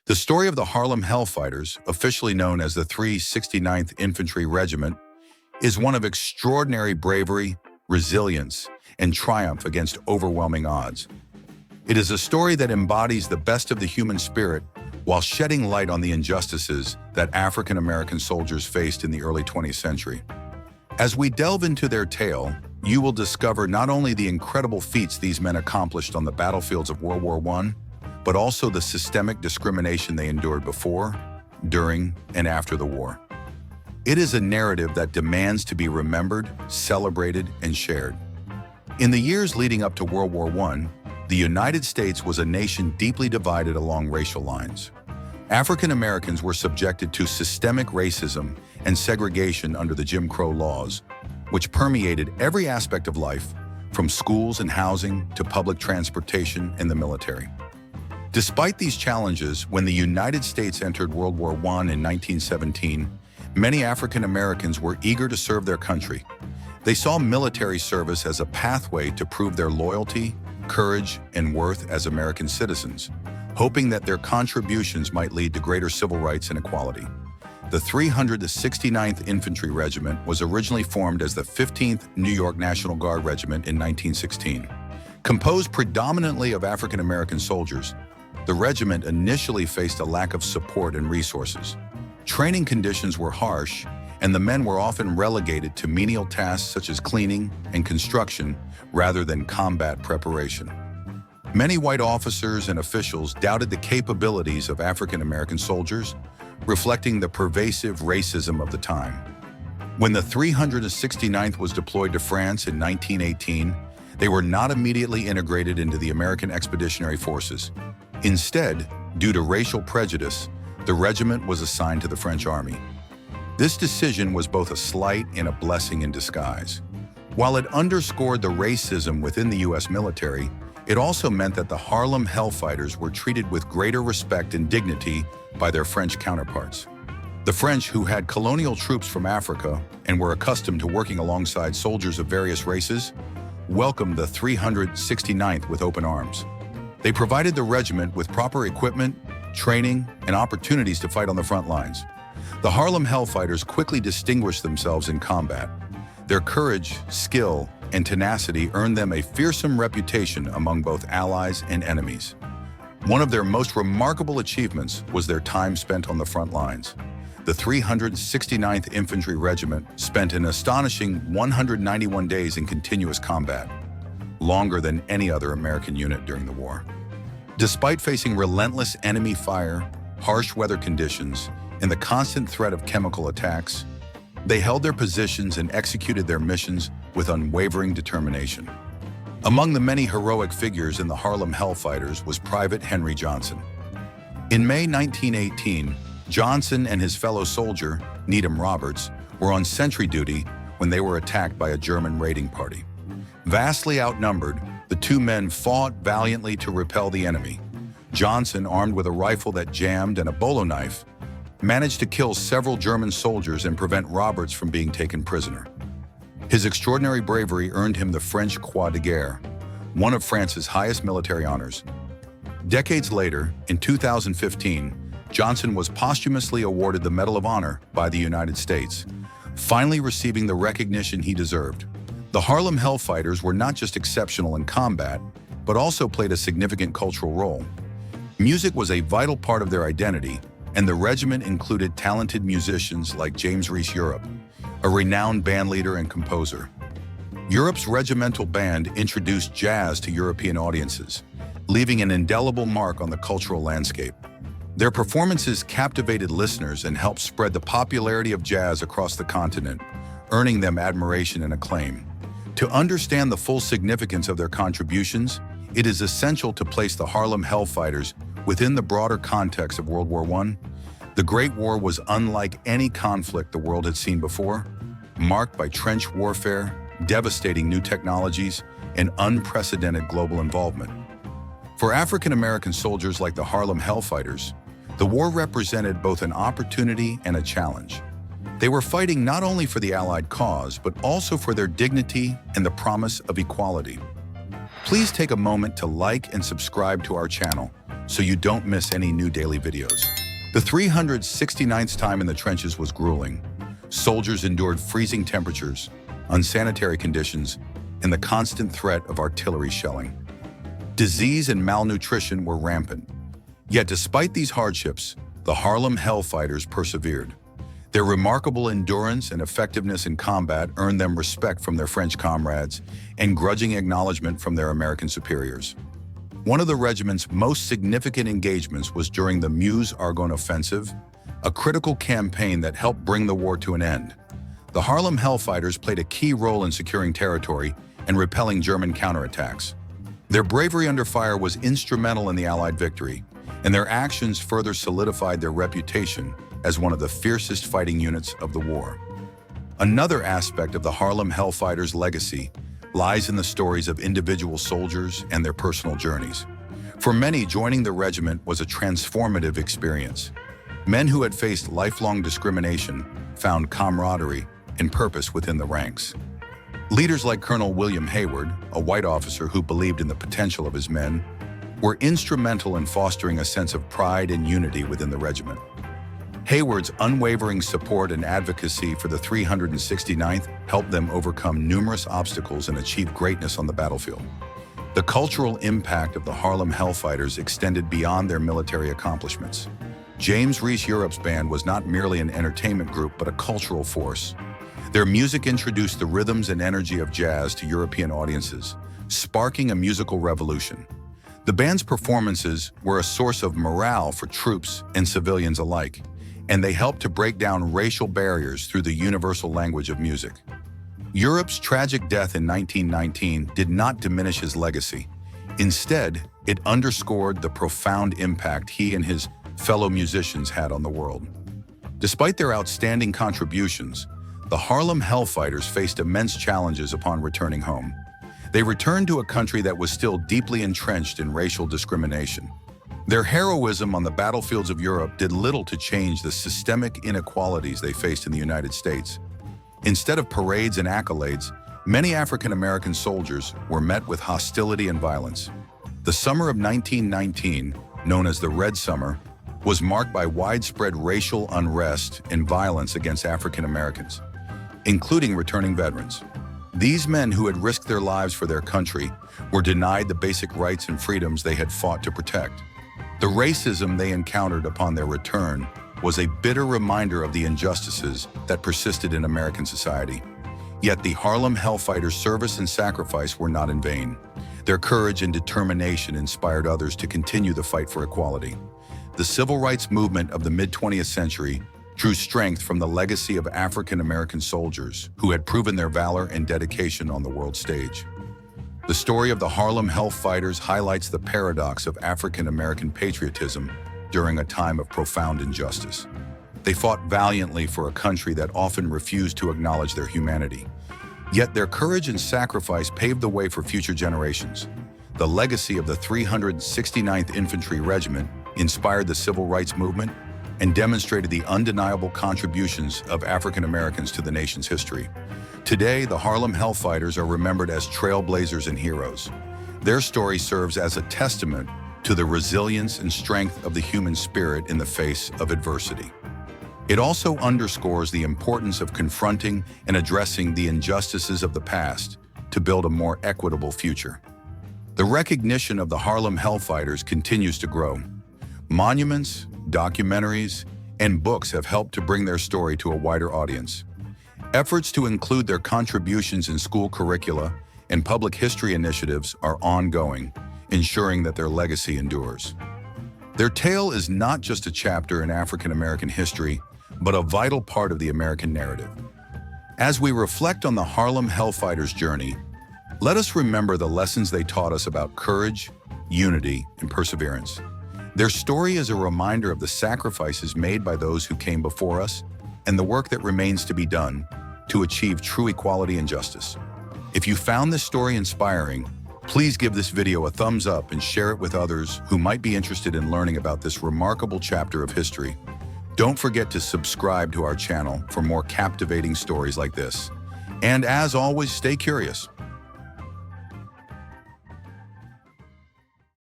The story of the Harlem Hellfighters, officially known as the 369th Infantry Regiment, is one of extraordinary bravery, resilience, and triumph against overwhelming odds. It is a story that embodies the best of the human spirit while shedding light on the injustices that African American soldiers faced in the early 20th century. As we delve into their tale, you will discover not only the incredible feats these men accomplished on the battlefields of World War I, but also the systemic discrimination they endured before, during, and after the war. It is a narrative that demands to be remembered, celebrated, and shared. In the years leading up to World War I, the United States was a nation deeply divided along racial lines. African Americans were subjected to systemic racism and segregation under the Jim Crow laws, which permeated every aspect of life, from schools and housing to public transportation and the military. Despite these challenges, when the United States entered World War I in 1917, many African Americans were eager to serve their country. They saw military service as a pathway to prove their loyalty, courage, and worth as American citizens, hoping that their contributions might lead to greater civil rights and equality. The 369th Infantry Regiment was originally formed as the 15th New York National Guard Regiment in 1916. Composed predominantly of African American soldiers, the regiment initially faced a lack of support and resources. Training conditions were harsh, and the men were often relegated to menial tasks such as cleaning and construction rather than combat preparation. Many white officers and officials doubted the capabilities of African American soldiers, reflecting the pervasive racism of the time. When the 369th was deployed to France in 1918, they were not immediately integrated into the American Expeditionary Forces. Instead, due to racial prejudice, the regiment was assigned to the French Army. This decision was both a slight and a blessing in disguise. While it underscored the racism within the U.S. military, it also meant that the Harlem Hellfighters were treated with greater respect and dignity by their French counterparts. The French, who had colonial troops from Africa and were accustomed to working alongside soldiers of various races, welcomed the 369th with open arms. They provided the regiment with proper equipment, training, and opportunities to fight on the front lines. The Harlem Hellfighters quickly distinguished themselves in combat. Their courage, skill, and tenacity earned them a fearsome reputation among both allies and enemies. One of their most remarkable achievements was their time spent on the front lines. The 369th Infantry Regiment spent an astonishing 191 days in continuous combat, longer than any other American unit during the war. Despite facing relentless enemy fire, harsh weather conditions, and the constant threat of chemical attacks, they held their positions and executed their missions with unwavering determination. Among the many heroic figures in the Harlem Hellfighters was Private Henry Johnson. In May 1918, Johnson and his fellow soldier, Needham Roberts, were on sentry duty when they were attacked by a German raiding party. Vastly outnumbered, the two men fought valiantly to repel the enemy. Johnson, armed with a rifle that jammed and a bolo knife, managed to kill several German soldiers and prevent Roberts from being taken prisoner. His extraordinary bravery earned him the French Croix de Guerre, one of France's highest military honors. Decades later, in 2015, Johnson was posthumously awarded the Medal of Honor by the United States, finally receiving the recognition he deserved. The Harlem Hellfighters were not just exceptional in combat, but also played a significant cultural role. Music was a vital part of their identity, and the regiment included talented musicians like James Reese Europe, a renowned bandleader and composer. Europe's regimental band introduced jazz to European audiences, leaving an indelible mark on the cultural landscape. Their performances captivated listeners and helped spread the popularity of jazz across the continent, earning them admiration and acclaim. To understand the full significance of their contributions, it is essential to place the Harlem Hellfighters within the broader context of World War I. The Great War was unlike any conflict the world had seen before, marked by trench warfare, devastating new technologies, and unprecedented global involvement. For African American soldiers like the Harlem Hellfighters, the war represented both an opportunity and a challenge. They were fighting not only for the Allied cause, but also for their dignity and the promise of equality. Please take a moment to like and subscribe to our channel, so you don't miss any new daily videos. The 369th time in the trenches was grueling. Soldiers endured freezing temperatures, unsanitary conditions, and the constant threat of artillery shelling. Disease and malnutrition were rampant. Yet despite these hardships, the Harlem Hellfighters persevered. Their remarkable endurance and effectiveness in combat earned them respect from their French comrades and grudging acknowledgement from their American superiors. One of the regiment's most significant engagements was during the Meuse-Argonne Offensive, a critical campaign that helped bring the war to an end. The Harlem Hellfighters played a key role in securing territory and repelling German counterattacks. Their bravery under fire was instrumental in the Allied victory, and their actions further solidified their reputation as one of the fiercest fighting units of the war. Another aspect of the Harlem Hellfighters' legacy lies in the stories of individual soldiers and their personal journeys. For many, joining the regiment was a transformative experience. Men who had faced lifelong discrimination found camaraderie and purpose within the ranks. Leaders like Colonel William Hayward, a white officer who believed in the potential of his men, were instrumental in fostering a sense of pride and unity within the regiment. Hayward's unwavering support and advocacy for the 369th helped them overcome numerous obstacles and achieve greatness on the battlefield. The cultural impact of the Harlem Hellfighters extended beyond their military accomplishments. James Reese Europe's band was not merely an entertainment group, but a cultural force. Their music introduced the rhythms and energy of jazz to European audiences, sparking a musical revolution. The band's performances were a source of morale for troops and civilians alike, and they helped to break down racial barriers through the universal language of music. Europe's tragic death in 1919 did not diminish his legacy. Instead, it underscored the profound impact he and his fellow musicians had on the world. Despite their outstanding contributions, the Harlem Hellfighters faced immense challenges upon returning home. They returned to a country that was still deeply entrenched in racial discrimination. Their heroism on the battlefields of Europe did little to change the systemic inequalities they faced in the United States. Instead of parades and accolades, many African American soldiers were met with hostility and violence. The summer of 1919, known as the Red Summer, was marked by widespread racial unrest and violence against African Americans, including returning veterans. These men who had risked their lives for their country were denied the basic rights and freedoms they had fought to protect. The racism they encountered upon their return was a bitter reminder of the injustices that persisted in American society. Yet the Harlem Hellfighters' service and sacrifice were not in vain. Their courage and determination inspired others to continue the fight for equality. The civil rights movement of the mid-20th century drew strength from the legacy of African American soldiers who had proven their valor and dedication on the world stage. The story of the Harlem Hellfighters highlights the paradox of African American patriotism during a time of profound injustice. They fought valiantly for a country that often refused to acknowledge their humanity. Yet their courage and sacrifice paved the way for future generations. The legacy of the 369th Infantry Regiment inspired the civil rights movement and demonstrated the undeniable contributions of African Americans to the nation's history. Today, the Harlem Hellfighters are remembered as trailblazers and heroes. Their story serves as a testament to the resilience and strength of the human spirit in the face of adversity. It also underscores the importance of confronting and addressing the injustices of the past to build a more equitable future. The recognition of the Harlem Hellfighters continues to grow. Monuments, documentaries, and books have helped to bring their story to a wider audience. Efforts to include their contributions in school curricula and public history initiatives are ongoing, ensuring that their legacy endures. Their tale is not just a chapter in African American history, but a vital part of the American narrative. As we reflect on the Harlem Hellfighters' journey, let us remember the lessons they taught us about courage, unity, and perseverance. Their story is a reminder of the sacrifices made by those who came before us and the work that remains to be done to achieve true equality and justice. If you found this story inspiring, please give this video a thumbs up and share it with others who might be interested in learning about this remarkable chapter of history. Don't forget to subscribe to our channel for more captivating stories like this. And as always, stay curious.